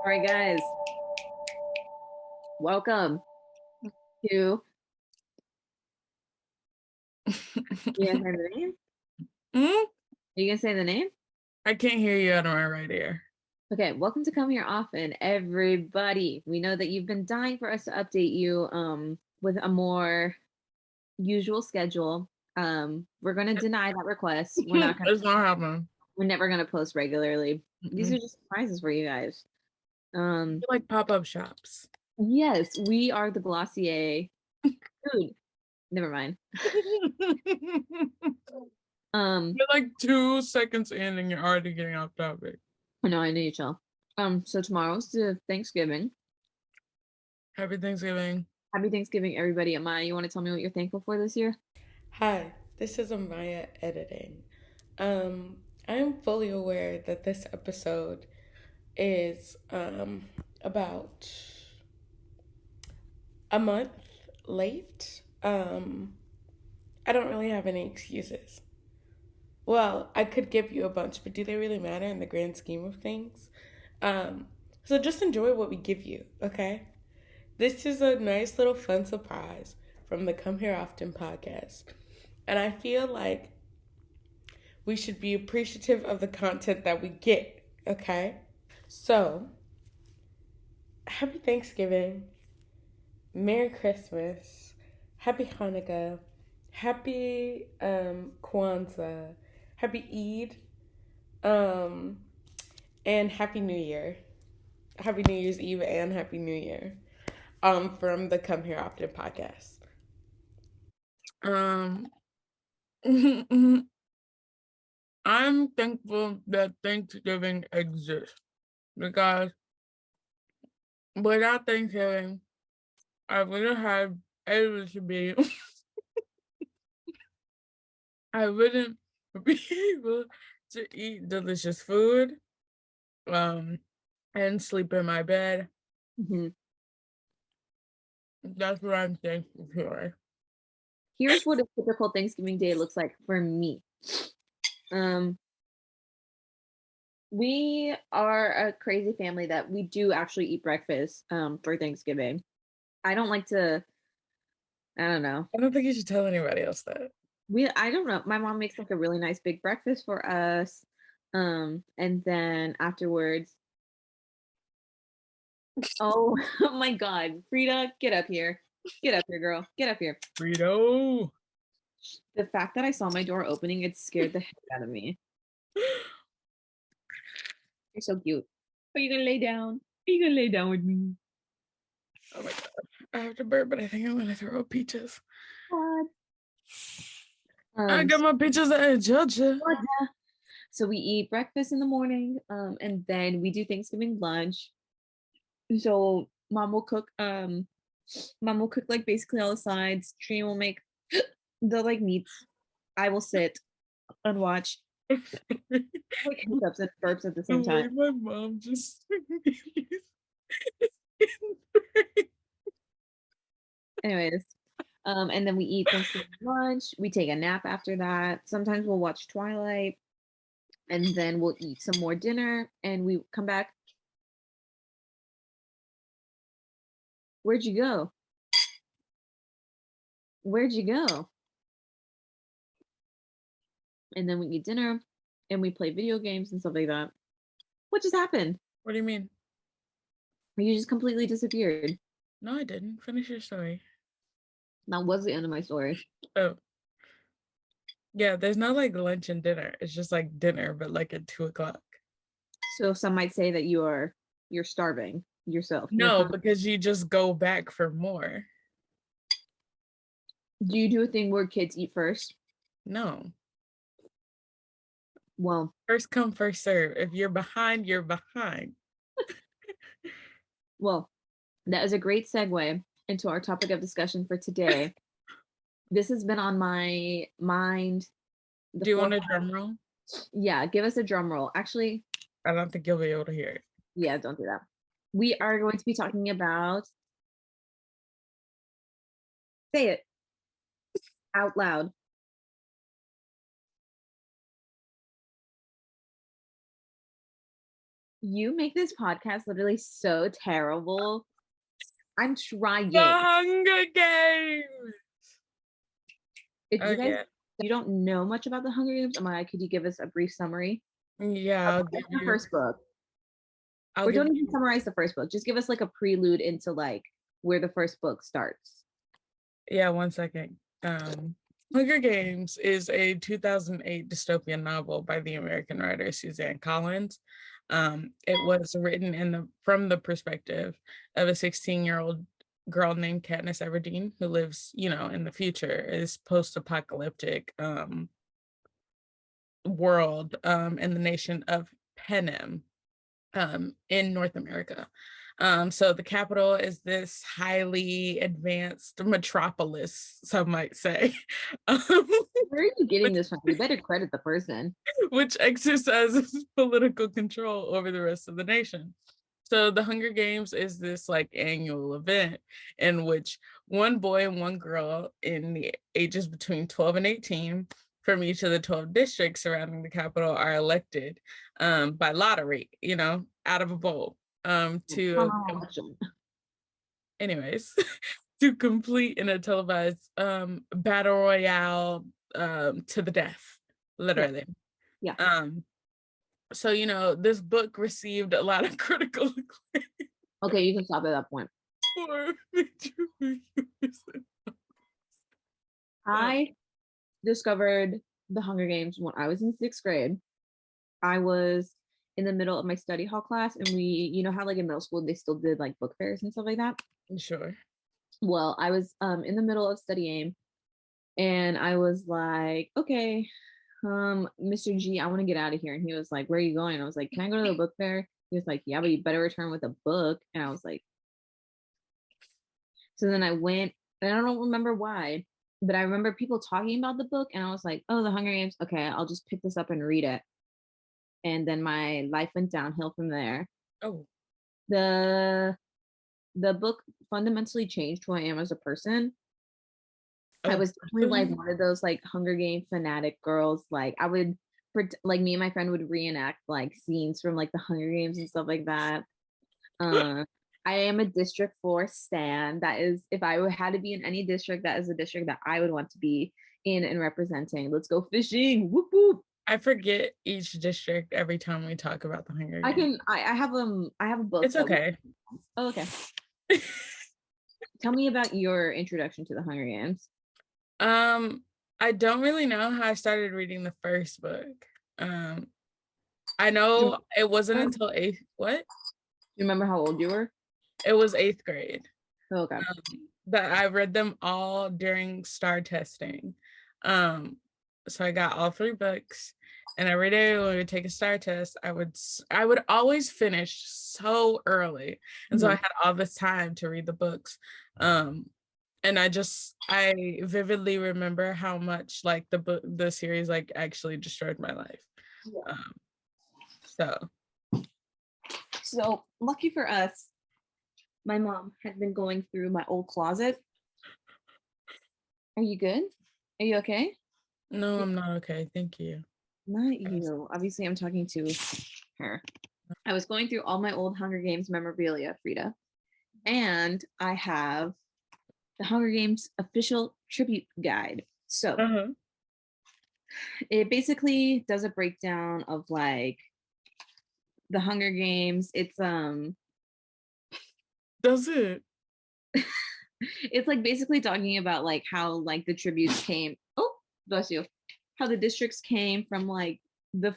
All right, guys. Welcome to. You gonna say the name? Mm? Are you gonna say the name? I can't hear you out of my right ear. Okay. Welcome to Come Here Often, everybody. We know that you've been dying for us to update you with a more usual schedule. We're gonna deny that request. We're not gonna. It's not happening. We're never gonna post regularly. These Mm-mm. are just surprises for you guys. You like pop-up shops. Yes, we are the Glossier. Dude, never mind. Um, You're like 2 seconds in and you're already getting off topic. no, I need to chill. So tomorrow's the Thanksgiving. Happy Thanksgiving. Happy Thanksgiving, everybody. Amaya, you want to tell me what you're thankful for this year? Hi, this is Amaya editing. I am fully aware that this episode is about a month late. I don't really have any excuses. Well, I could give you a bunch, but do they really matter in the grand scheme of things? So just enjoy what we give you, okay? This is a nice little fun surprise from the Come Here Often podcast. And I feel like we should be appreciative of the content that we get, okay? So, happy Thanksgiving, Merry Christmas, Happy Hanukkah, Happy Kwanzaa, Happy Eid, and Happy New Year. Happy New Year's Eve and Happy New Year from the Come Here Often podcast. I'm thankful that Thanksgiving exists because without Thanksgiving, I wouldn't have able to be I wouldn't be able to eat delicious food, and sleep in my bed. Mm-hmm. That's what I'm thankful for. Here's what a typical Thanksgiving day looks like for me. Um, we are a crazy family that we do actually eat breakfast for Thanksgiving. I don't like to. I don't know. I don't think you should tell anybody else that. I don't know. My mom makes like a really nice big breakfast for us. And then afterwards, oh, oh my God, Frida, get up here. Get up here, girl. Get up here. Frito. The fact that I saw my door opening, it scared the heck out of me. You're so cute. Are you gonna lay down? Are you gonna lay down with me? Oh my god. I have to burp, but I think I'm gonna throw up peaches. What? I got my peaches at Georgia. So we eat breakfast in the morning, and then we do Thanksgiving lunch. So mom will cook like basically all the sides. Trina will make the like meats. I will sit and watch like hiccups and burps at the same time. My mom just Anyways, and then we eat Thanksgiving lunch. We take a nap after that. Sometimes we'll watch Twilight, and then we'll eat some more dinner, and we come back. Where'd you go? Where'd you go? And then we eat dinner, and we play video games and stuff like that. What just happened? What do you mean? You just completely disappeared. No, I didn't. Finish your story. That was the end of my story. Oh. Yeah, there's no like lunch and dinner. It's just like dinner, but like at 2:00. So some might say that you're starving yourself. No, because you just go back for more. Do you do a thing where kids eat first? No. Well, First come, first serve. If you're behind, you're behind. well, that is a great segue into our topic of discussion for today. This has been on my mind. Do you want a drum roll? Yeah, give us a drum roll. Actually, I don't think you'll be able to hear it. yeah, don't do that. We are going to be talking about. Say it out loud. You make this podcast literally so terrible. I'm trying. The Hunger Games. If you guys Okay. you don't know much about the Hunger Games, Amaya, could you give us a brief summary? Yeah, I'll give The you. first book. I'll Or give don't you. even summarize the first book. Just give us like a prelude into like where the first book starts. Yeah, 1 second. Hunger Games is a 2008 dystopian novel by the American writer Suzanne Collins. It was written from the perspective of a 16-year-old girl named Katniss Everdeen who lives, in the future, is post-apocalyptic world in the nation of Panem in North America. So the capital is this highly advanced metropolis, some might say, Where are you getting this from? You better credit the person. which exercises political control over the rest of the nation. So the Hunger Games is this like annual event in which one boy and one girl in the ages between 12 and 18 from each of the 12 districts surrounding the capital are elected by lottery, out of a bowl to anyways to complete in a televised battle royale to the death, literally. Yeah. So this book received a lot of critical acclaim. Okay, you can stop at that point. I discovered the Hunger Games when I was in 6th grade. I was in the middle of my study hall class, and we, how like in middle school they still did like book fairs and stuff like that. Sure. Well, I was in the middle of studying, and I was like, okay, Mr. G, I want to get out of here. And he was like, where are you going? I was like, can I go to the book fair? He was like, yeah, but you better return with a book. And I was like, so then I went, and I don't remember why, but I remember people talking about the book, and I was like, oh, the Hunger Games. Okay, I'll just pick this up and read it. And then my life went downhill from there. Oh. The book fundamentally changed who I am as a person. I was definitely like one of those like Hunger Game fanatic girls. Like I would, like me and my friend would reenact like scenes from like the Hunger Games and stuff like that. I am a District 4 stan. That is, if I had to be in any district, that is a district that I would want to be in and representing. Let's go fishing! Whoop whoop! I forget each district every time we talk about the Hunger Games. I have a book. It's okay. Oh, okay. Tell me about your introduction to the Hunger Games. I don't really know how I started reading the first book. I know it wasn't until 8th. What? You remember how old you were? It was 8th grade. Oh, okay. That I read them all during STAR testing. So I got all 3 books, and every day when we would take a STAR test, I would always finish so early, and so I had all this time to read the books. And I vividly remember how much like the series like actually destroyed my life. Yeah. So lucky for us, my mom had been going through my old closet. Are you good? Are you okay? No, I'm not okay. Thank you. Not you. Obviously, I'm talking to her. I was going through all my old Hunger Games memorabilia, Frida, and I have the Hunger Games official tribute guide. So it basically does a breakdown of like the Hunger Games. It's Does it? It's like basically talking about like how like the tributes came. Oh, bless you. How the districts came from like the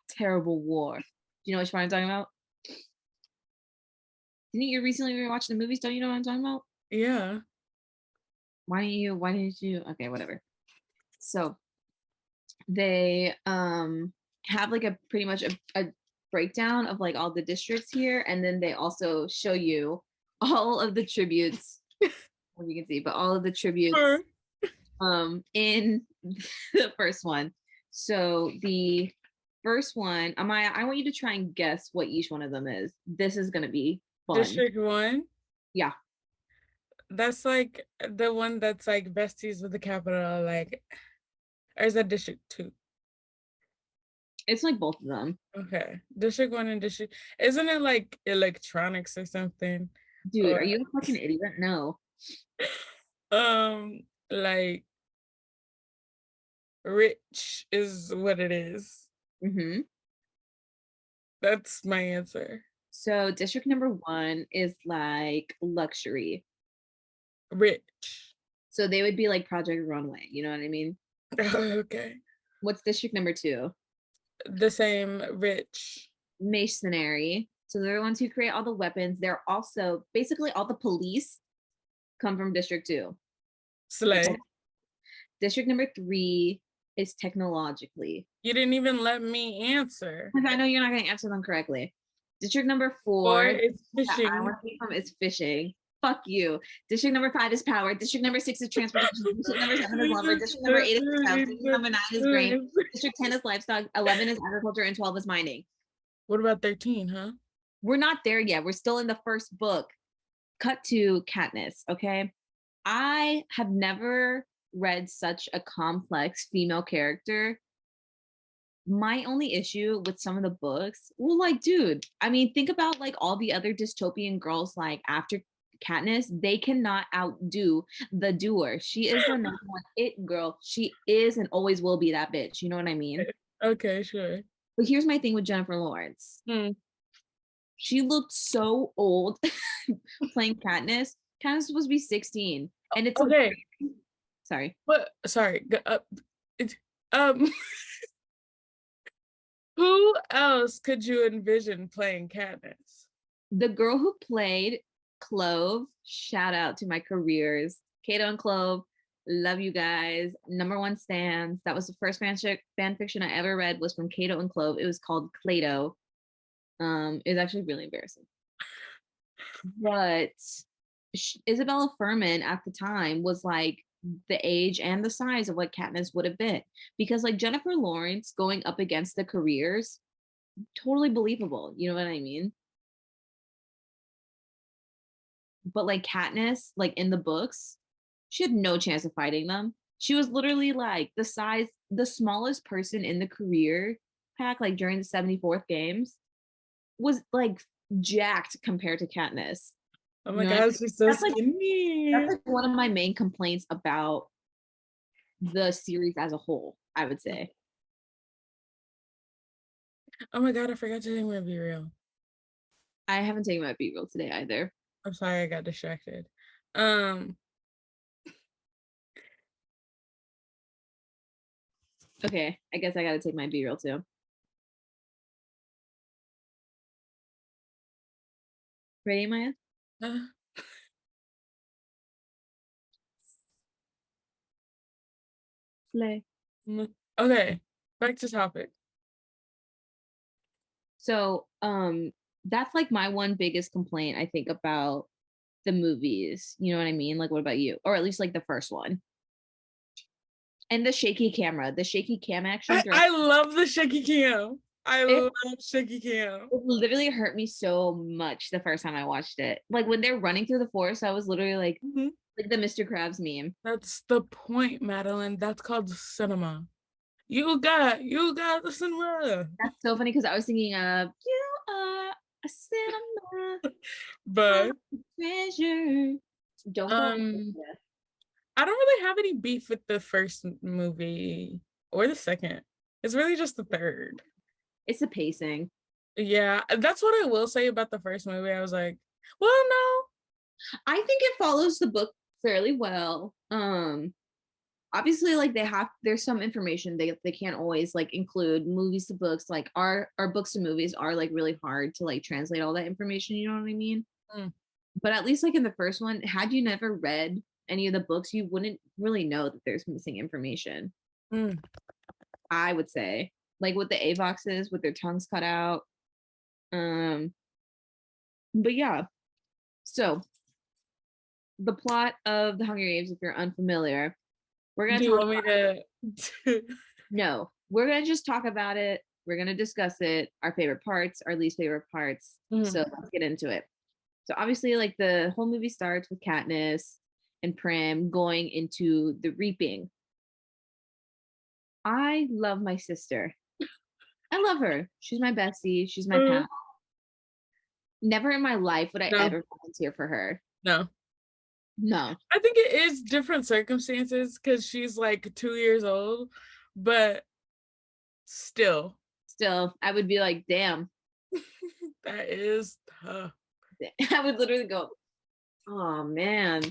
terrible war. Do you know which one I'm talking about? Didn't you recently rewatch the movies? Don't you know what I'm talking about? Yeah. Why didn't you? Okay, whatever. So they have like a pretty much a breakdown of like all the districts here, and then they also show you all of the tributes. Well, you can see, but all of the tributes in the first one. So the first one, Amaya, I want you to try and guess what each one of them is. This is gonna be fun. District 1? Yeah. That's like the one that's like besties with the capital, like, or is that District 2? It's like both of them. Okay. District 1 and District. Isn't it like electronics or something? Dude, Or are you a fucking idiot? No. um like rich is what it is. Mm-hmm. That's my answer. So district number 1 is like luxury. Rich. So they would be like Project Runway. You know what I mean? Okay. What's district number 2? The same rich. Masonry. So they're the ones who create all the weapons. They're also basically all the police come from district 2. Slay. District number 3 is technologically. You didn't even let me answer. Because I know you're not going to answer them correctly. District number 4 Or it's that I fishing. want to be from is fishing. Fuck you. District number 5 is power. District number 6 is transportation. District number 7 is lumber. District number 8 is textiles. District number 9 is grain. District 10 is livestock. 11 is agriculture, and 12 is mining. What about 13, huh? We're not there yet. We're still in the first book. Cut to Katniss, okay? I have never read such a complex female character. My only issue with some of the books, well, like, dude, I mean, think about like all the other dystopian girls, like after Katniss, they cannot outdo the doer. She is the number one it girl. She is and always will be that bitch. You know what I mean? Okay, sure. But here's my thing with Jennifer Lawrence. She looked so old playing Katniss. Katniss was supposed to be 16. And it's okay. Sorry. What? Sorry. Who else could you envision playing Katniss? The girl who played Clove, shout out to my careers. Cato and Clove, love you guys. Number 1 stands. That was the first fan fiction I ever read was from Cato and Clove. It was called Clado. It was actually really embarrassing. But Isabella Furman at the time was like the age and the size of what Katniss would have been. Because like Jennifer Lawrence going up against the careers, totally believable. You know what I mean? But like Katniss, like in the books, she had no chance of fighting them. She was literally like the smallest person in the career pack, like during the 74th games, was like jacked compared to Katniss. Oh my God, she's so skinny. That's like one of my main complaints about the series as a whole, I would say. Oh my God, I forgot to take my B-reel. I haven't taken my B-reel today either. I'm sorry, I got distracted. Okay, I guess I gotta take my B-reel too. Ready, Maya? Slay. Okay, back to topic. So, that's like my one biggest complaint, I think, about the movies. You know what I mean? Like, what about you? Or at least like the first one. And the shaky camera, the shaky cam action. I love the shaky cam. I love shaky cam. It literally hurt me so much the first time I watched it. Like when they're running through the forest, I was literally like the Mr. Krabs meme. That's the point, Madeline. That's called cinema. You got the cinema. That's so funny because I was thinking of you are a cinema, but treasure. Don't go. I don't really have any beef with the first movie or the second. It's really just the third. It's the pacing. Yeah, that's what I will say about the first movie. I was like, well, no. I think it follows the book fairly well. Obviously, like there's some information they can't always like include. Movies to books, like our books to movies are like really hard to like translate all that information. You know what I mean? But at least like in the first one, had you never read any of the books, you wouldn't really know that there's missing information. I would say, like with the Avoxes with their tongues cut out. But yeah, so the plot of the Hunger Games, if you're unfamiliar, we're gonna. Do you want me to? No, we're gonna just talk about it. We're gonna discuss it, our favorite parts, our least favorite parts. So let's get into it. So obviously, like the whole movie starts with Katniss and Prim going into the reaping. I love my sister. I love her. She's my bestie. She's my pal. Never in my life would I No. ever volunteer for her. No. No. I think it is different circumstances because she's like 2 years old, but still. Still, I would be like, damn. That is tough. I would literally go, oh man.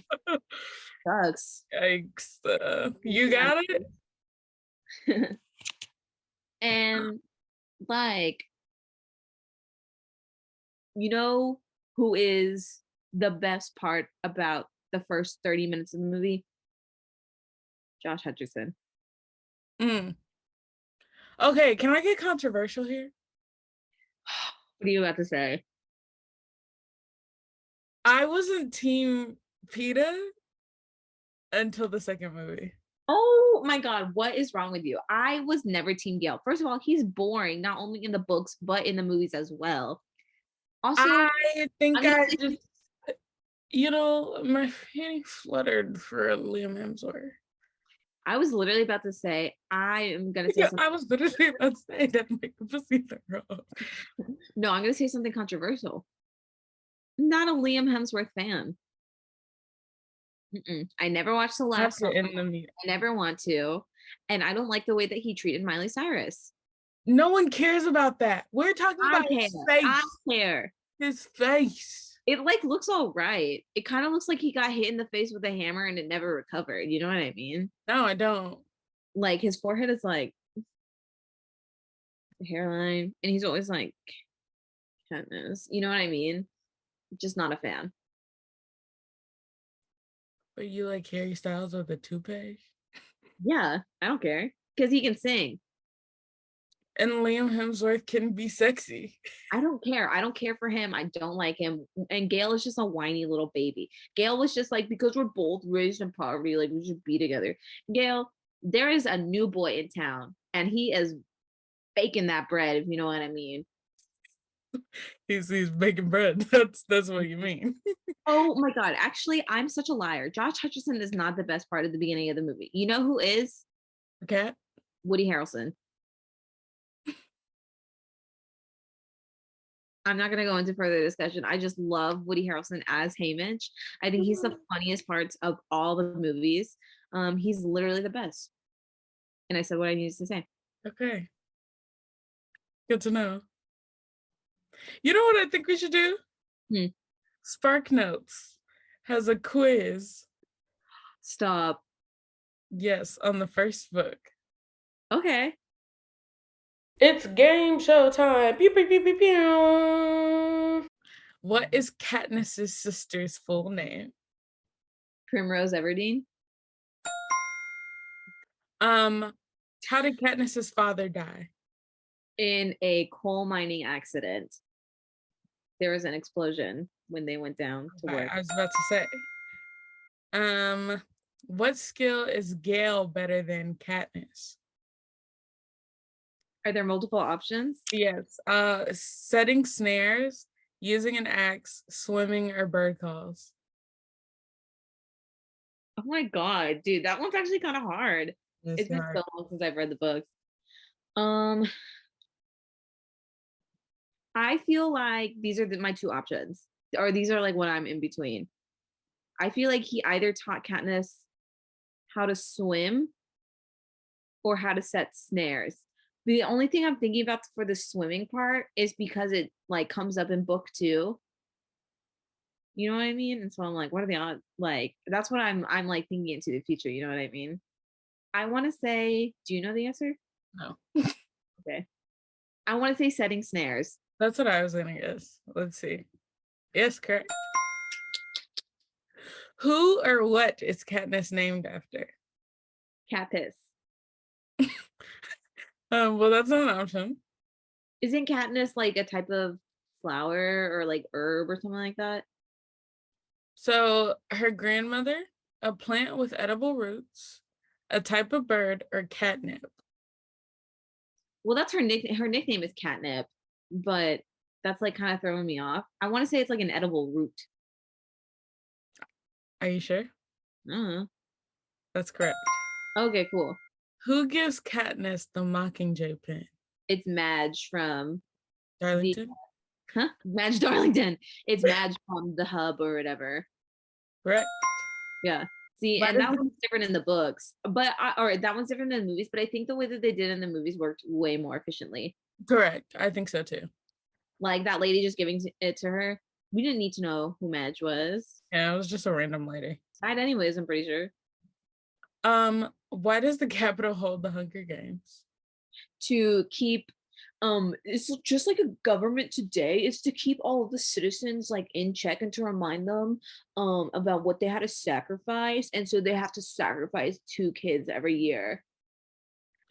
Sucks. Yikes. You got it? And like, you know who is the best part about the first 30 minutes of the movie? Josh Hutcherson. Mm. Okay, can I get controversial here? What are you about to say? I wasn't team PETA until the second movie. Oh my God, what is wrong with you? I was never Team Gale. First of all, he's boring, not only in the books, but in the movies as well. Also, I think I'm gonna I say- just, my fanny fluttered for Liam Hemsworth. I was literally about to say, I am gonna say something. I was literally about to say that make the pussy wrong. No, I'm gonna say something controversial. Not a Liam Hemsworth fan. I never watched the last one. I never want to. And I don't like the way that he treated Miley Cyrus. No one cares about that. We're talking about his face. I care. His face. It like looks all right. It kind of looks like he got hit in the face with a hammer and it never recovered. You know what I mean? No, I don't. Like his forehead is like the hairline, and he's always like, goodness, you know what I mean? Just not a fan. But you like Harry Styles with a toupee? Yeah, I don't care because he can sing. And Liam Hemsworth can be sexy. I don't care. I don't care for him. I don't like him. And Gail is just a whiny little baby. Gail was just like, because we're both raised in poverty, like we should be together. Gail, there is a new boy in town, and he is baking that bread, if you know what I mean. He's baking bread. That's what you mean. Oh my God. Actually, I'm such a liar. Josh Hutcherson is not the best part of the beginning of the movie. You know who is? Okay. Woody Harrelson. I'm not going to go into further discussion. I just love Woody Harrelson as Haymitch. I think he's the funniest parts of all the movies. He's literally the best. And I said what I needed to say. Okay. Good to know. You know what I think we should do? Spark Notes has a quiz. Stop. Yes, on the first book. Okay. It's game show time. Pew, pew, pew, pew, pew. What is Katniss's sister's full name? Primrose Everdeen. How did Katniss's father die? In a coal mining accident. There was an explosion when they went down to work. I was about to say. What skill is Gale better than Katniss? Are there multiple options? Yes. Setting snares, using an axe, swimming, or bird calls. Oh my God, dude, that one's actually kind of hard. It's been hard. so long since I've read the books. I feel like these are my two options, or these are like what I'm in between. I feel like he either taught Katniss how to swim or how to set snares. The only thing I'm thinking about for the swimming part is because it like comes up in book 2. You know what I mean? And so I'm like, what are the odds? Like, that's what I'm like thinking into the future. You know what I mean? I want to say, do you know the answer? No. Okay. I want to say setting snares. That's what I was gonna guess. Let's see. Yes, correct. Who or what is Katniss named after? Cat piss. Well, that's not an option. Isn't Katniss like a type of flower or like herb or something like that? So her grandmother, a plant with edible roots, a type of bird, or catnip. Well, that's her nickname. Her nickname is Catnip, but that's like kind of throwing me off. I want to say it's like an edible root. Are you sure? That's correct. Okay, cool. Who gives Katniss the Mockingjay pin? It's Madge from the Darlington? Madge Darlington. It's Madge from the Hub or whatever. Correct. Yeah. See, Why and does that it, one's different in the books, but or that one's different in the movies. But I think the way that they did it in the movies worked way more efficiently. correct. I think so too. Like that lady just giving it to her. We didn't need to know who Madge was. Yeah, it was just a random lady. Died anyways, I'm pretty sure. Why does the Capitol hold the Hunger Games? To keep it's just like a government today, is to keep all of the citizens like in check and to remind them about what they had to sacrifice, and so they have to sacrifice 2 kids every year.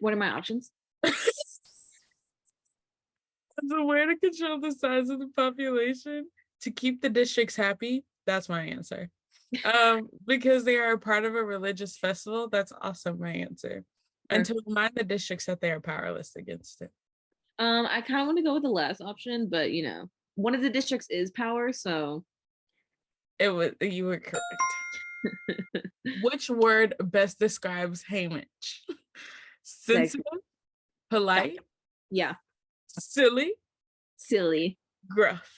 What are my options? As a way to control the size of the population to keep the districts happy. That's my answer. Because they are a part of a religious festival. That's also my answer. And to remind the districts that they are powerless against it. I kind of want to go with the last option, but one of the districts is power, so You were correct. Which word best describes Haymitch? Sensitive, polite, yeah, silly, gruff.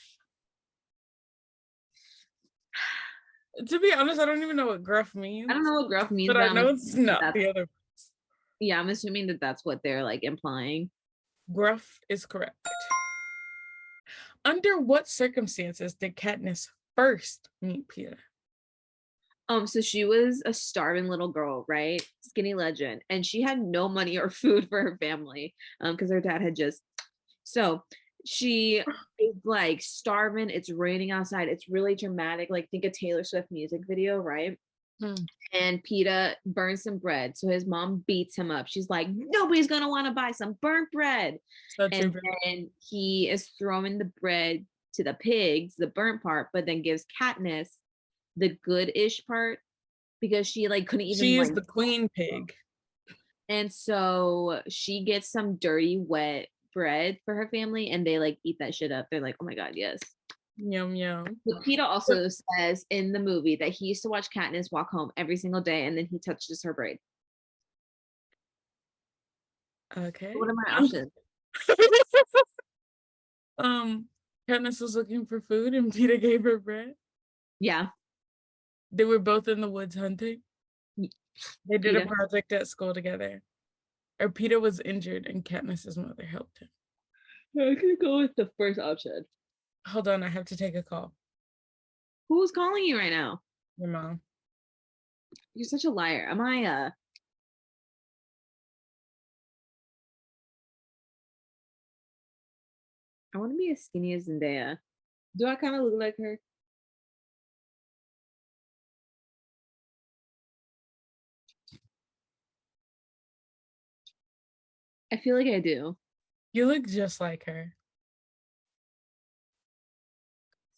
To be honest, I don't even know what gruff means. I don't know what gruff means, but I know it's not the other. Yeah, I'm assuming that that's what they're like implying. Gruff is correct. Under what circumstances did Katniss first meet Peeta? So she was a starving little girl, right? Skinny legend, and she had no money or food for her family, because her dad had just. So she is like starving. It's raining outside. It's really dramatic. Like think a Taylor Swift music video, right? And Peeta burns some bread. So his mom beats him up. She's like, nobody's gonna want to buy some burnt bread. And then he is throwing the bread to the pigs, the burnt part, but then gives Katniss the good-ish part because she like couldn't even. She is the queen pig. And so she gets some dirty, wet bread for her family, and they like eat that shit up. They're like, oh my god, yes. Yum yum. But Peeta also says in the movie that he used to watch Katniss walk home every single day, and then he touches her braid. Okay. So what are my options? Katniss was looking for food, and Peeta gave her bread. Yeah. They were both in the woods hunting. They did a project at school together. Or Peeta was injured, and Katniss's mother helped him. I could go with the first option. Hold on, I have to take a call. Who's calling you right now? Your mom. You're such a liar. Am I I want to be as skinny as Zendaya. Do I kind of look like her? I feel like I do. You look just like her.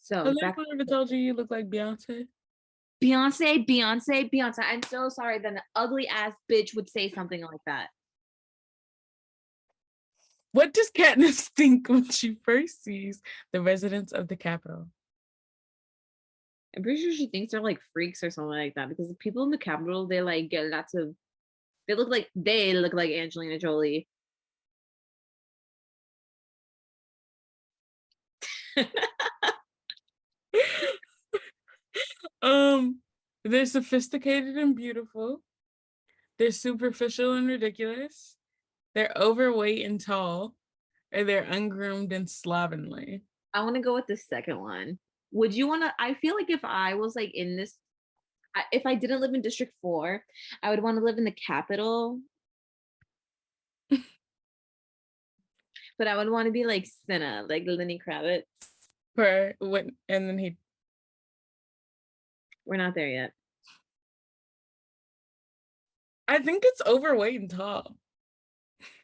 So I never told you look like Beyonce. Beyonce. I'm so sorry that an ugly ass bitch would say something like that. What does Katniss think when she first sees the residents of the Capitol? I'm pretty sure she thinks they're like freaks or something like that, because the people in the Capitol, they like get lots of. They look like Angelina Jolie. They're sophisticated and beautiful. They're superficial and ridiculous. They're overweight and tall, or they're ungroomed and slovenly. I want to go with the second one. Would you want to? I feel like if I was like in this, if I didn't live in District 4, I would want to live in the Capitol. But I would want to be like Cinna, like Lenny Kravitz. And then he. We're not there yet. I think it's overweight and tall.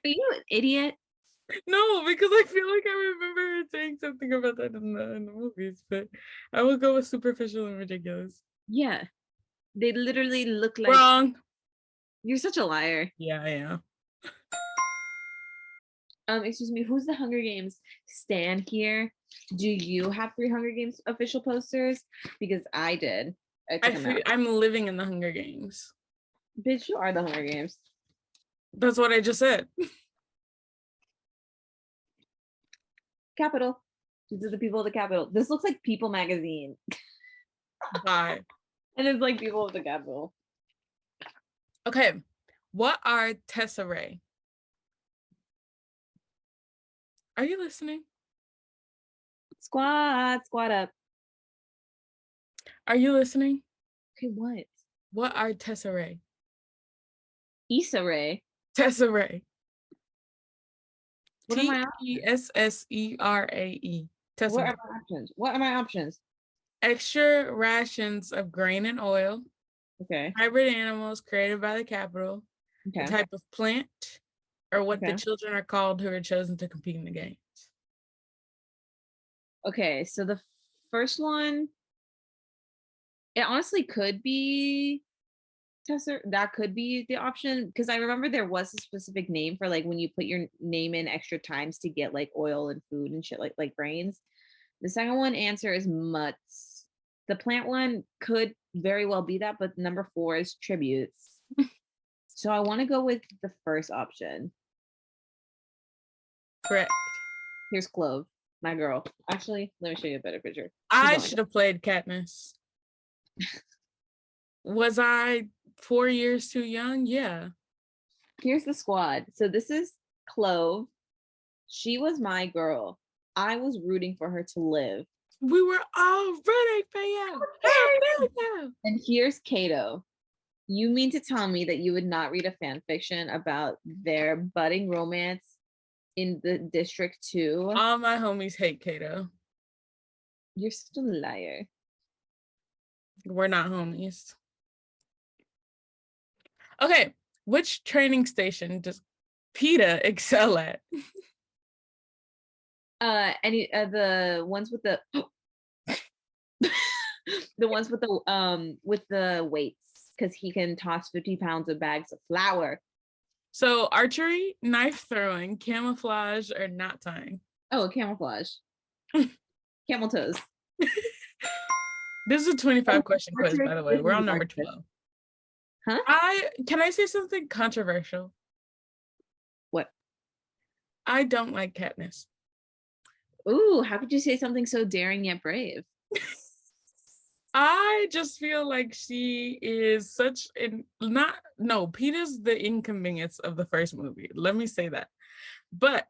Are you an idiot? No, because I feel like I remember her saying something about that in the movies, but I will go with superficial and ridiculous. Yeah. They literally look like. Wrong. You're such a liar. Yeah, I am. Excuse me, who's the Hunger Games stan here? Do you have 3 Hunger Games official posters? Because I did. I'm living in the Hunger Games. Bitch, you are the Hunger Games. That's what I just said. Capital. These are the people of the Capitol. This looks like People magazine. Bye. And it's like people of the Capitol. Okay. What are tesserae? Are you listening? Squat up. Are you listening? Okay, what? What are tesserae? Issa Rae. Tesserae. What are my Tesserae. What are Tesserae. my options? What are my options? Extra rations of grain and oil. Okay. Hybrid animals created by the Capitol. Okay. A type of plant, or what the Okay. children are called who are chosen to compete in the games. Okay, so the first one, it honestly could be Tesser. That could be the option because I remember there was a specific name for like when you put your name in extra times to get like oil and food and shit like grains. The second one answer is mutts. The plant one could very well be that, but number 4 is tributes. So I want to go with the first option. Correct. Here's Clove, my girl. Actually, let me show you a better picture. I should have played Katniss. Was I 4 years too young? Yeah. Here's the squad. So this is Clove. She was my girl. I was rooting for her to live. We were all rooting for you. And here's Kato. You mean to tell me that you would not read a fan fiction about their budding romance in the District 2? All my homies hate Kato. You're such a liar. We're not homies. Okay, which training station does PETA excel at? The ones with the the ones with the weights, because he can toss 50 pounds of bags of flour. So archery, knife throwing, camouflage, or knot tying? Oh, camouflage. Camel toes. This is a 25 question quiz, by the way. We're on number 12. Huh? Can I say something controversial? What? I don't like Katniss. Ooh, how could you say something so daring yet brave? I just feel like she is such PETA's the inconvenience of the first movie. Let me say that. But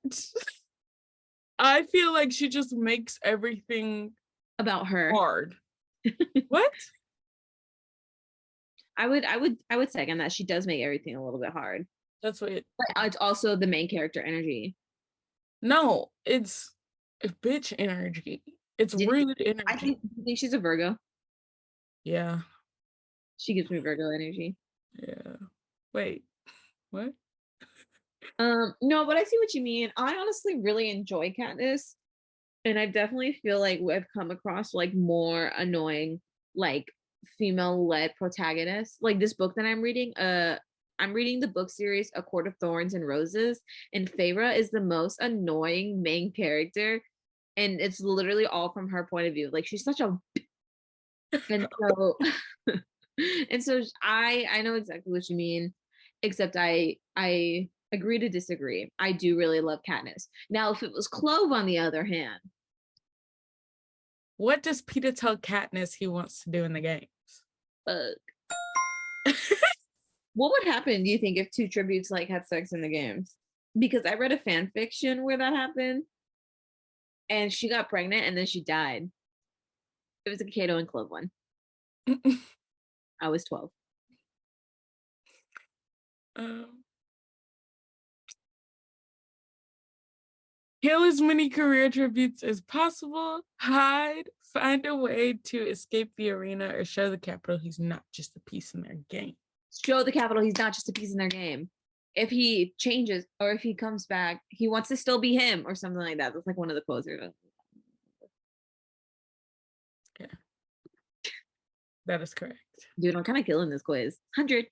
I feel like she just makes everything about her hard. What? I would second that. She does make everything a little bit hard. That's what but it's also the main character energy. No, it's bitch energy. It's rude energy. I think she's a Virgo. Yeah. She gives me Virgo energy. Yeah. Wait. What? No, but I see what you mean. I honestly really enjoy Katniss. And I definitely feel like I've come across like more annoying, like female-led protagonists. Like this book that I'm reading, I'm reading the book series A Court of Thorns and Roses, and Feyre is the most annoying main character, and it's literally all from her point of view. Like she's such a and so and so I know exactly what you mean, except I agree to disagree. I do really love Katniss. Now, if it was Clove, on the other hand, what does Peeta tell Katniss he wants to do in the games? What would happen, do you think, if 2 tributes like had sex in the games? Because I read a fan fiction where that happened, and she got pregnant and then she died. It was a Kato and Clove one. I was 12. Kill as many career tributes as possible, hide, find a way to escape the arena, or show the Capitol he's not just a piece in their game. Show the Capitol he's not just a piece in their game. If he changes or if he comes back, he wants to still be him or something like that. That's like one of the quotes. Yeah. That is correct. Dude, I'm kind of killing this quiz. 100.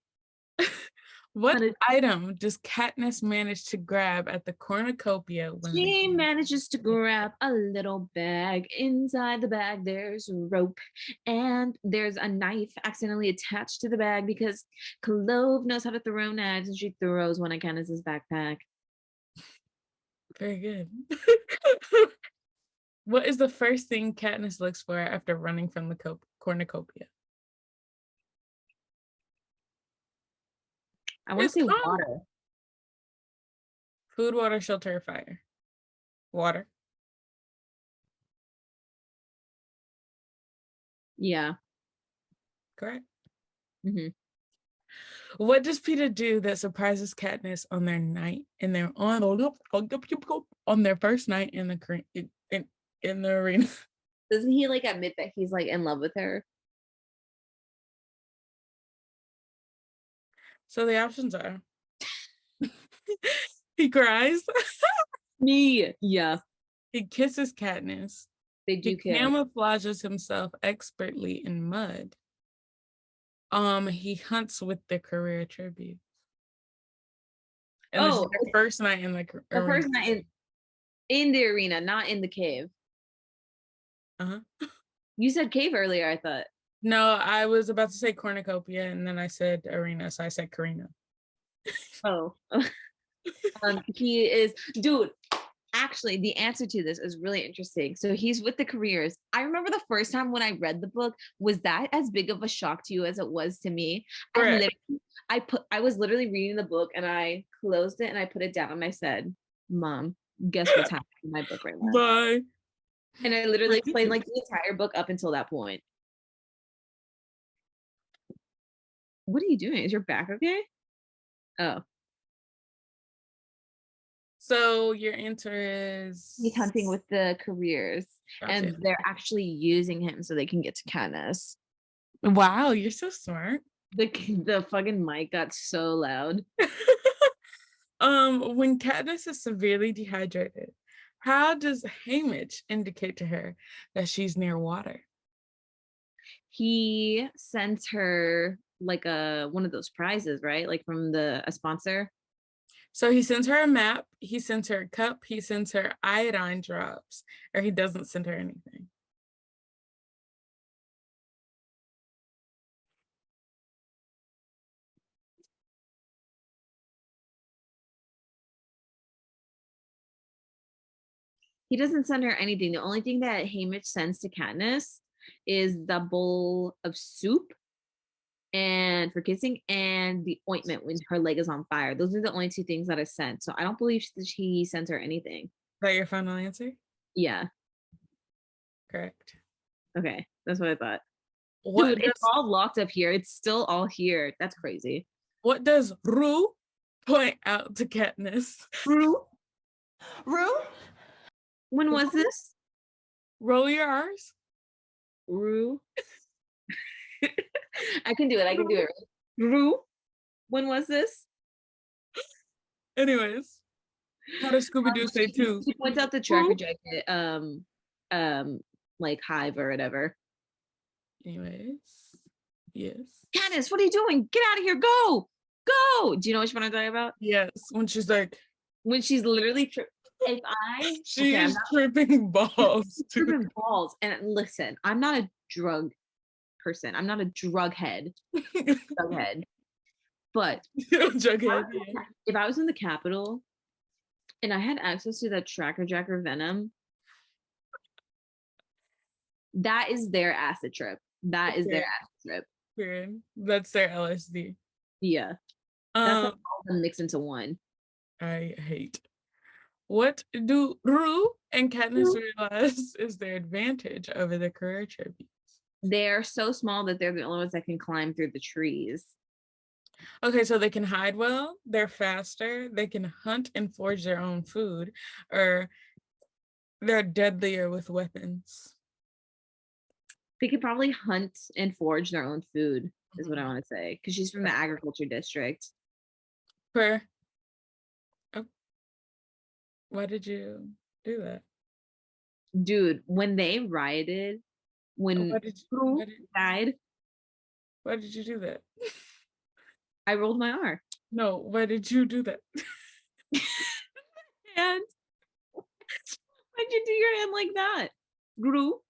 What item does Katniss manage to grab at the cornucopia when she manages to grab a little bag? Inside the bag, there's a rope, and there's a knife accidentally attached to the bag because Clove knows how to throw knives, and she throws one at Katniss's backpack. Very good. What is the first thing Katniss looks for after running from the cornucopia? I want to It's say common. water. Food, water, shelter, fire. Water. Yeah. Correct. Mm-hmm. What does Peter do that surprises Katniss on their first night in the arena? Doesn't he like admit that he's like in love with her? So the options are he cries, Me. Yeah. he kisses Katniss, They he do kiss. camouflages himself expertly in mud. He hunts with the career tribute. And this is their first night in the The arena. first night in the arena, not in the cave. Uh-huh. You said cave earlier, I thought. No, I was about to say cornucopia, and then I said arena, so I said Karina. Oh. He is, dude. Actually, the answer to this is really interesting. So he's with the careers. I remember the first time when I read the book, was that as big of a shock to you as it was to me? I was literally reading the book and I closed it and I put it down and I said, Mom, guess what's happening in my book right now? Bye. And I literally explained like the entire book up until that point. What are you doing? Is your back okay? Oh. So your answer is He's hunting with the careers. Gotcha. And they're actually using him so they can get to Katniss. Wow, you're so smart. The fucking mic got so loud. When Katniss is severely dehydrated, how does Haymitch indicate to her that she's near water? He sends her like one of those prizes, right? Like from a sponsor. So he sends her a map, he sends her a cup, he sends her iodine drops, or he doesn't send her anything. He doesn't send her anything. The only thing that Haymitch sends to Katniss is the bowl of soup and for kissing and the ointment when her leg is on fire. Those are the only two things that are sent. So I don't believe he sends her anything. Is that your final answer? Yeah. Correct. Okay. That's what I thought. Dude, it's all locked up here. It's still all here. That's crazy. What does Rue point out to Katniss? Rue? When was this? Roll your R's. Rue. I can do it. Rue. When was this? Anyways, how does Scooby-Doo say too? She points out the tracker jacket, like hive or whatever. Anyways, yes. Katniss, what are you doing? Get out of here! Go! Do you know which one I'm talking about? Yes, when she's literally she's tripping balls. Tripping balls. And listen, I'm not a drug person. I'm not a drug head. But if I was in the Capitol and I had access to that tracker jacker venom, that is their acid trip. That's their LSD. Yeah. That's like all them mixed into one. I hate. What do Rue and Katniss realize is their advantage over the career tributes? They're so small that they're the only ones that can climb through the trees. Okay, so they can hide well, they're faster, they can hunt and forge their own food, or they're deadlier with weapons. They could probably hunt and forge their own food, is what I want to say, because she's from the agriculture district. Why did you do that? Dude, when they rioted, when Rue died. Why did you do that? I rolled my R. No, why did you do that? And why'd you do your hand like that? Rue?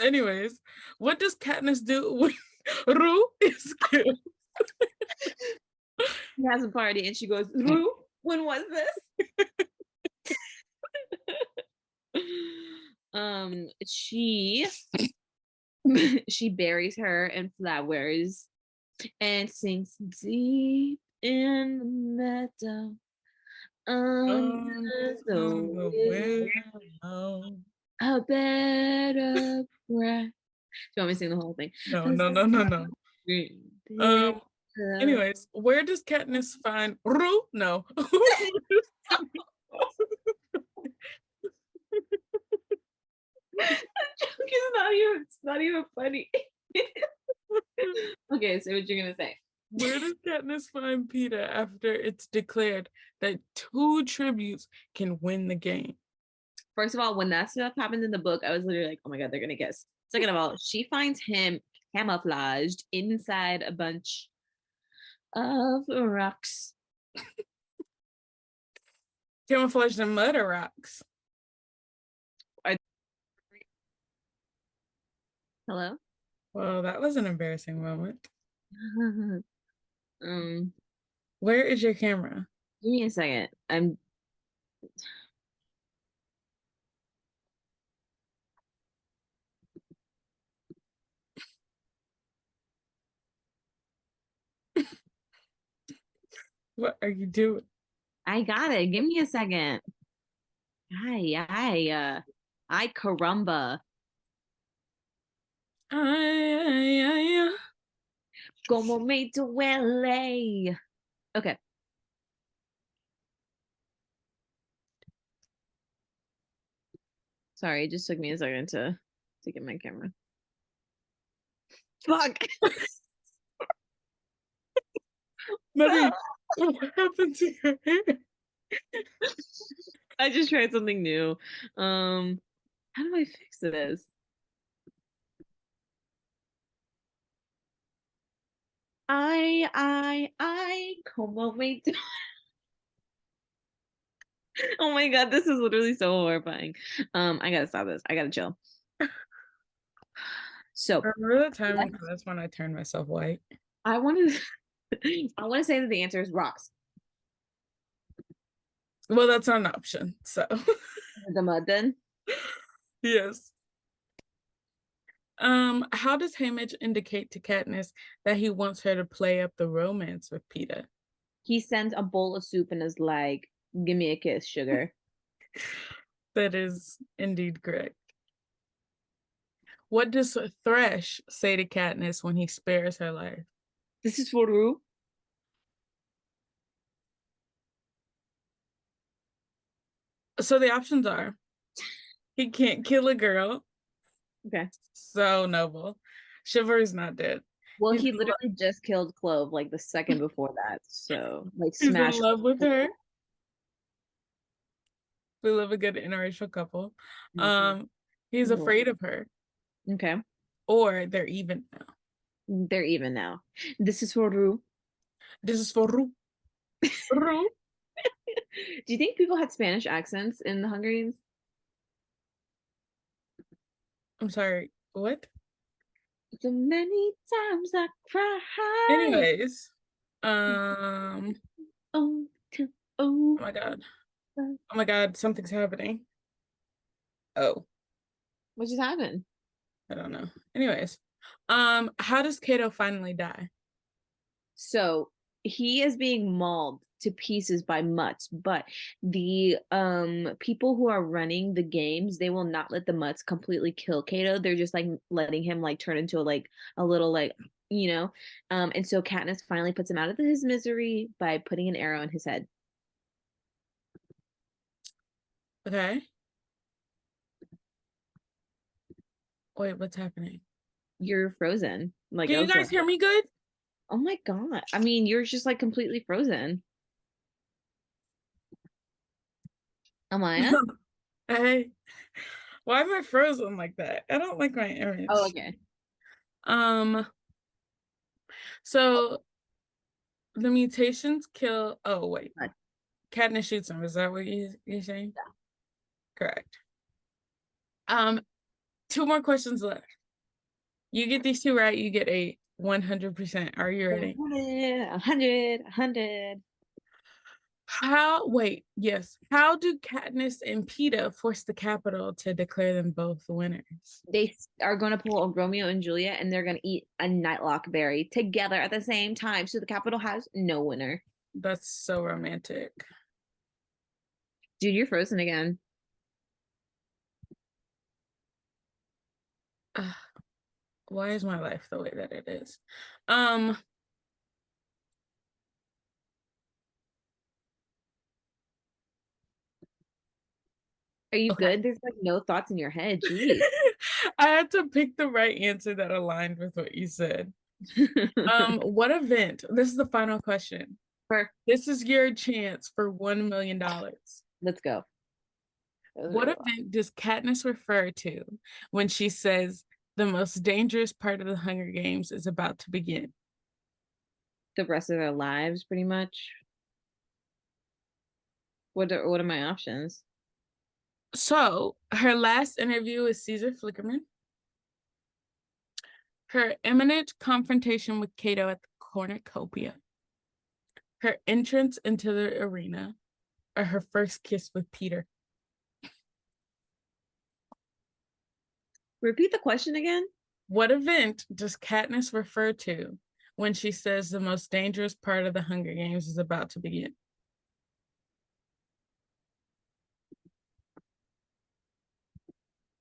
Anyways, what does Katniss do when Rue is killed? She has a party and she goes, Rue, when was this? She she buries her in flowers and sings deep in the meadow On under the the willow. a better cry. Do you want me to sing the whole thing? No, 'Cause no, no, no, no. big love. Anyways, where does Katniss find Rue? No. It's not even funny. Okay, so what you're gonna say? Where does Katniss find Peeta after it's declared that 2 tributes can win the game? First of all, when that stuff happened in the book, I was literally like, oh my god, they're gonna guess. Second of all, she finds him camouflaged inside a bunch of rocks. Camouflaged in mud or rocks? Hello? Well, that was an embarrassing moment. um, Where is your camera? give me a second. What are you doing? I got it. Give me a second. I caramba. Ay, ay, ay, ay. Como me duele. Okay. Sorry, it just took me a second to get my camera. Fuck. Marie, what happened to your hair? I just tried something new. How do I fix this? Como me du- Oh my god, this is literally so horrifying. I gotta stop this. I gotta chill. So Remember the time in class when I turned myself white? I want to I want to say that the answer is rocks. Well, that's not an option. So, The mud then. yes. How does Haymitch indicate to Katniss that he wants her to play up the romance with Peeta? He sends a bowl of soup and is like, "Give me a kiss, sugar." That is indeed correct. What does Thresh say to Katniss when he spares her life? This is for Rue. So the options are he can't kill a girl. Okay. So noble. Chivalry's not dead. Well, He's he in literally just killed Clove like the second before that. So like He's in smash. love with her. We love a good interracial couple. He's afraid of her, Okay. or they're even now. They're even now. This is for Rue. This is for Ru. Ru. Do you think people had Spanish accents in the Hunger Games? I'm sorry. What? So many times I cried. Anyways, Oh, oh oh. my god. Oh my god, something's happening. Oh, What just happened? I don't know. Anyways, how does Kato finally die? So he is being mauled to pieces by mutts, but the people who are running the games, they will not let the mutts completely kill Kato. They're just like letting him like turn into like a little like and so Katniss finally puts him out of his misery by putting an arrow in his head. Okay. Wait, what's happening? You're frozen. Like Can you guys hear me good? Oh my god. I mean, you're just like completely frozen. Amaya? Hey, why am I frozen like that? I don't like my image. Oh, okay. So the mutations kill. Oh wait, Right. Katniss shoots him. Is that what you're saying? Yeah. Correct. 2 more questions left. You get these 2 right, you get a 100%. Are you ready? 100, 100, 100. How do Katniss and Peeta force the Capitol to declare them both winners? They are going to pull a Romeo and Juliet, and they're going to eat a nightlock berry together at the same time. So the Capitol has no winner. That's so romantic. Dude, you're frozen again. Why is my life the way that it is? Are you Okay. good? There's like no thoughts in your head. Jeez. I had to pick the right answer that aligned with what you said. What event? This is the final question. This is your chance for $1 million. Let's go. What event does Katniss refer to when she says the most dangerous part of the Hunger Games is about to begin? The rest of their lives, pretty much. What are my options? So, her last interview with Caesar Flickerman, her imminent confrontation with Cato at the cornucopia, her entrance into the arena, or her first kiss with Peter. Repeat the question again. What event does Katniss refer to when she says the most dangerous part of the Hunger Games is about to begin?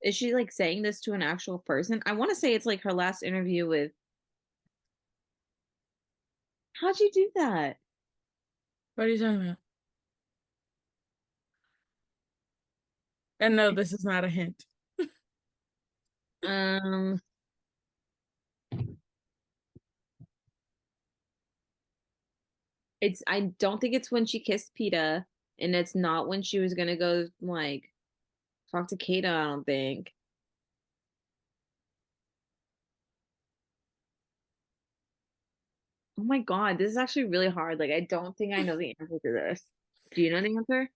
Is she like saying this to an actual person? I want to say it's like her last interview with. How'd you do that? What are you talking about? And no, this is not a hint. Um, I don't think it's when she kissed Peeta, and it's not when she was gonna go like talk to Kata, I don't think. Oh my God, this is actually really hard. Like, I don't think I know the answer to this. Do you know the answer?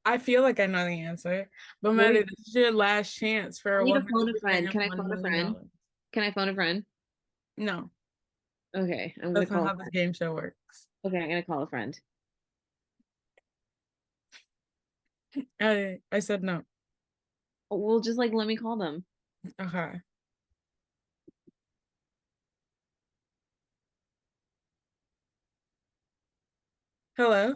I feel like I know the answer, but What Maddie, we, this is your last chance for I a need to woman phone to a win friend. him Can I $1 phone a million. friend? Can I phone a friend? No, Okay, I'm gonna that's not call a how this friend. game show works. Okay, I'm gonna call a friend. I said no. Well, just like let me call them. Okay. Hello.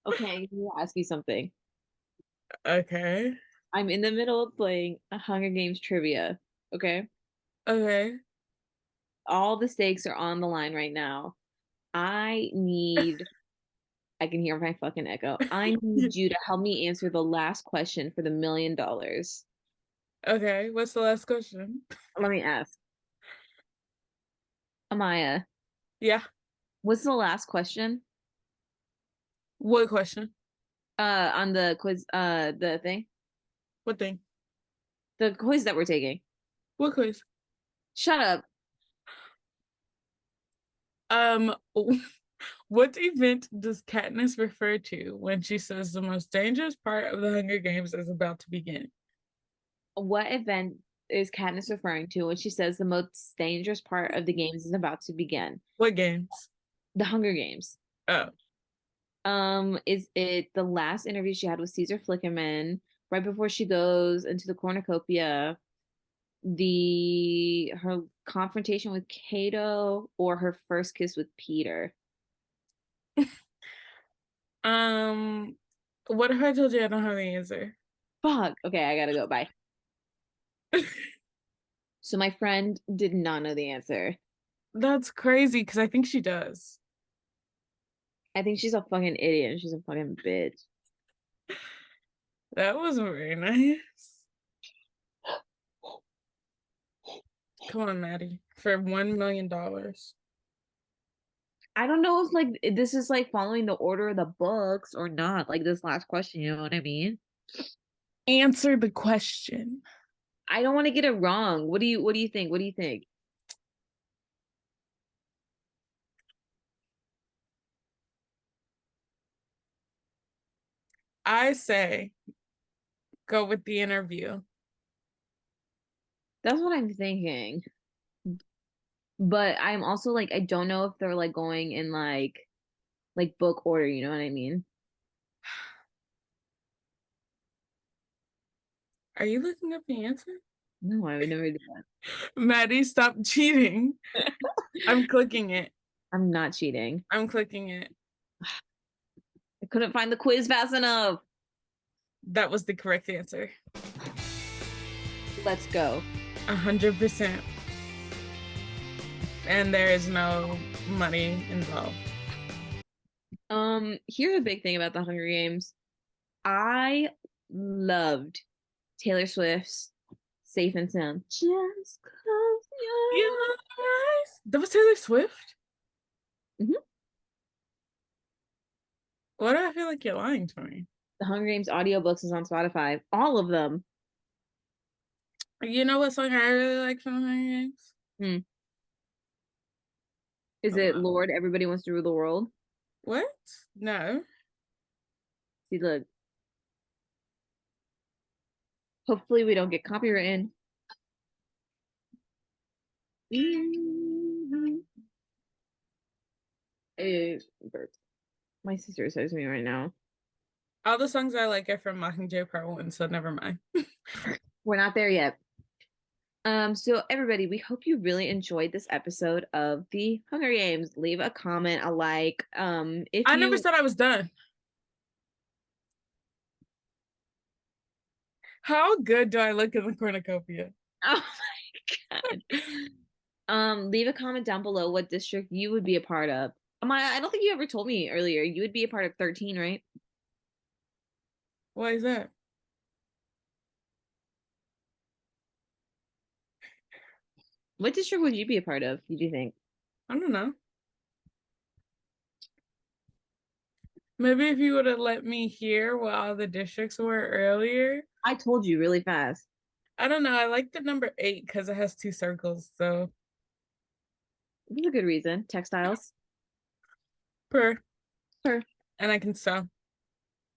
Okay, I'm gonna ask you something. Okay. I'm in the middle of playing a Hunger Games trivia. Okay, Okay. all the stakes are on the line right now. I need. I can hear my fucking echo. I need you to help me answer the last question for the $1 million. Okay. What's the last question? Let me ask. Amaya, Yeah. what's the last question? What question? On the quiz, the thing, What thing? the quiz that we're taking. What quiz? Shut up. Um, what event does Katniss refer to when she says the most dangerous part of the Hunger Games is about to begin? What event is Katniss referring to when she says the most dangerous part of the games is about to begin? What games? The Hunger Games. Oh, Is it the last interview she had with Caesar Flickerman right before she goes into the cornucopia? Her confrontation with Cato or her first kiss with Peter? what if I told you I don't have the answer? Fuck. Okay, I gotta go. Bye. So my friend did not know the answer. That's crazy because I think she does. I think she's a fucking idiot. She's a fucking bitch. That was very nice. Come on, Maddie, for $1 million. I don't know if like this is like following the order of the books or not. Like this last question, you know what I mean? Answer the question. I don't want to get it wrong. What do you think? What do you think? I say go with the interview. That's what I'm thinking. But I'm also like I don't know if they're like going in like like book order, you know what I mean? Are you looking up the answer? No, I would never do Maddie, stop cheating. that. I'm clicking it. I'm not cheating. I'm clicking it. I couldn't find the quiz fast enough. That was the correct answer. Let's go. 100%. And there is no money involved. Here's a big thing about the Hunger Games. I loved Taylor Swift's Safe and Sound. Just close your Yes. That was Taylor Swift? Mhm. Why do I feel like you're lying to me? The Hunger Games audiobooks is on Spotify. All of them. You know what song I really like from the Hunger Games? Hmm. Is Hold it on. Lord, Everybody Wants to Rule the World? What? No. See, look. Hopefully we don't get copywritten. Burps. My sister says to me right now. All the songs I like are from Mockingjay Part 1, so never mind. We're not there yet. So everybody, we hope you really enjoyed this episode of the Hunger Games. Leave a comment, a like. If I you never said I was done. How good do I look in the cornucopia? oh my god. Leave a comment down below what district you would be a part of. I don't think you ever told me earlier. You would be a part of 13, right? Why is that? What district would you be a part of, do you think? I don't know. Maybe if you would have let me hear what all the districts were earlier. I told you really fast. I don't know. I like the number 8 because it has 2 circles. So That's a good reason. Textiles. per. Per. And I can sew.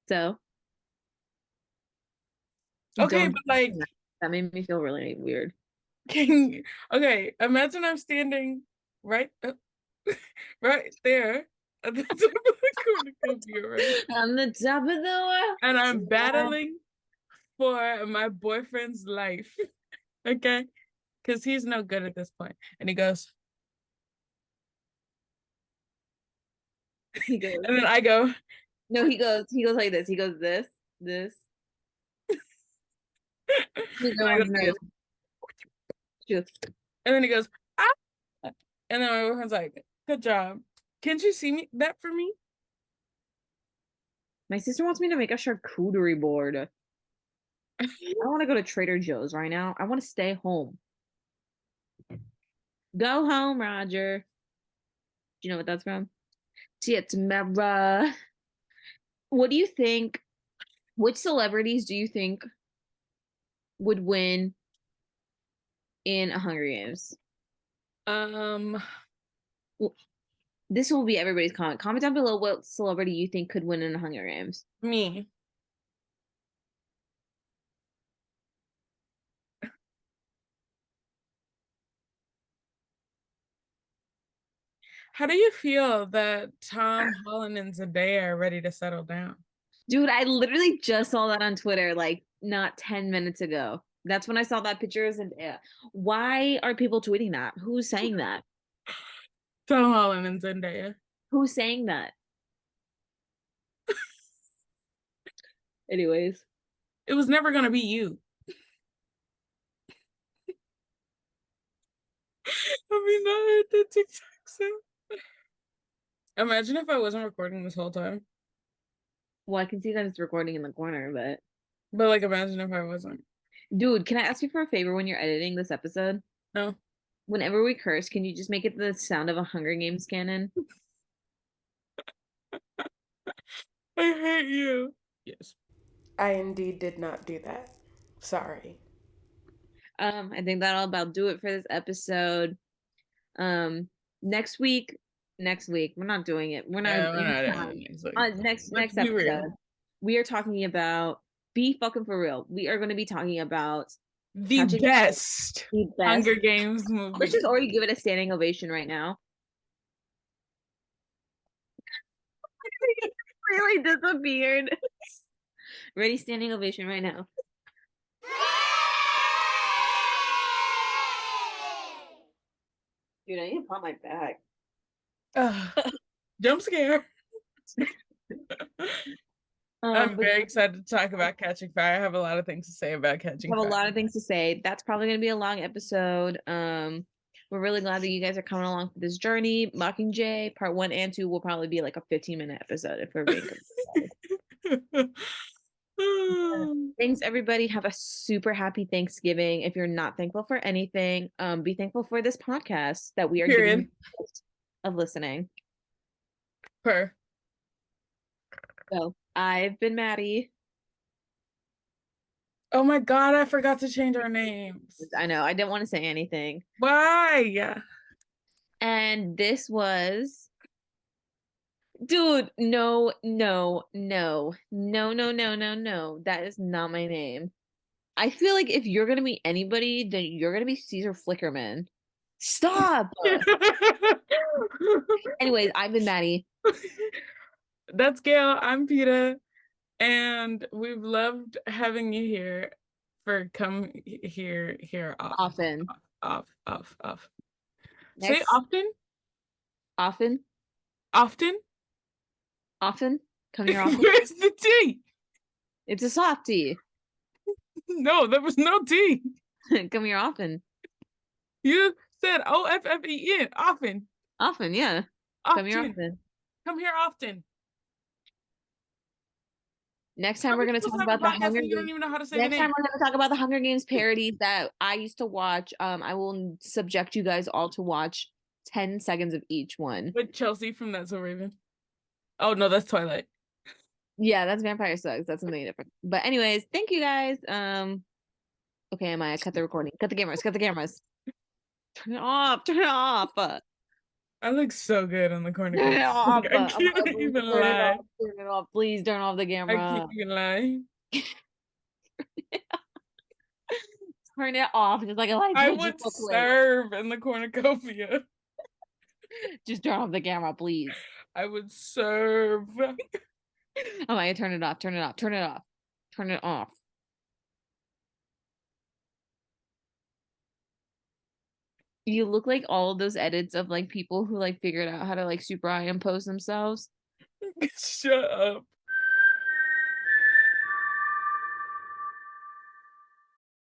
So Okay, don't but like that made me feel really weird. okay, imagine I'm standing right right there at the top of the cornucopia, right? On the top of the world. And I'm battling for my boyfriend's life. Okay? Because he's no good at this point. And he goes, He goes, and then I go, no, he goes like this. He goes this. He and I go, goes, no. and then he goes, ah! And then my boyfriend's like, good job. Can't you see me that for me? My sister wants me to make a charcuterie board. I don't want to go to Trader Joe's right now. I want to stay home. Go home, Roger. Do you know what that's from? See you tomorrow. What do you think? Which celebrities do you think would win in a Hunger Games? This will be everybody's comment. Comment down below what celebrity you think could win in a Hunger Games. Me. How do you feel that Tom Holland and Zendaya are ready to settle down? Dude, I literally just saw that on Twitter like not 10 minutes ago. That's when I saw that picture of Zendaya. Why are people tweeting that? Who's saying that? Tom Holland and Zendaya. Who's saying that? Anyways. It was never gonna be you. I mean, not the TikTok sound. Imagine if I wasn't recording this whole time. Well, I can see that it's recording in the corner, But like, imagine if I wasn't. dude, can I ask you for a favor when you're editing this episode? No. Whenever we curse, can you just make it the sound of a Hunger Games cannon? I hate you. Yes. I indeed did not do that. Sorry. I think that'll about do it for this episode. Next week, we're not doing it. We're not. Yeah, we're not doing it Next Let's be episode, real. we are talking about be fucking for real. We are going to be talking about The best Hunger Games movie. Let's just already give it a standing ovation right now. Really disappeared. Ready, standing ovation right now. Dude, I need to pop my bag. Jump scare. I'm But very excited to talk about Catching Fire. I have a lot of things to say about Catching I have Fire. a lot of things to say. That's probably going to be a long episode. We're really glad that you guys are coming along for this journey. Mockingjay part 1 and 2 will probably be like a 15-minute episode if we're being completely honest. Thanks, everybody. Have a super happy Thanksgiving. If you're not thankful for anything, be thankful for this podcast that we are giving you the gift of listening. So I've been Maddie. Oh my God, I forgot to change our names. I know. I didn't want to say anything. Why? And this was... Dude, no. That is not my name. I feel like if you're going to be anybody, then you're going to be Caesar Flickerman. Stop! Anyways, I've been Maddie. That's Gail. I'm Peta. And we've loved having you here for come here Often. Off. Next. Say often. Come here often. Where's the T? It's a soft T. No, there was no T. Come here often. You said OFFEN. Often, yeah. Often. Come here often. Come here often. Next time we're going to talk about the Hunger Games. You don't even know how to say Next the time name. we're going to talk about the Hunger Games parodies that I used to watch. I will subject you guys all to watch 10 seconds of each one. With Chelsea from That's So Raven. Oh no, that's Twilight. Yeah, that's Vampire Sucks. That's something different. But anyways, thank you guys. Okay, Amaya, cut the recording. Cut the cameras. Turn it off. I look so good on the corner. Turn it off. I can't even lie. Turn it off. Please turn off the camera. I can't even lie. Turn it off. Just like a light. I would serve in the cornucopia. Just turn off the camera, please. I would serve. Amaya, turn it off. Turn it off. You look like all of those edits of like people who like figured out how to like superimpose themselves. Shut up.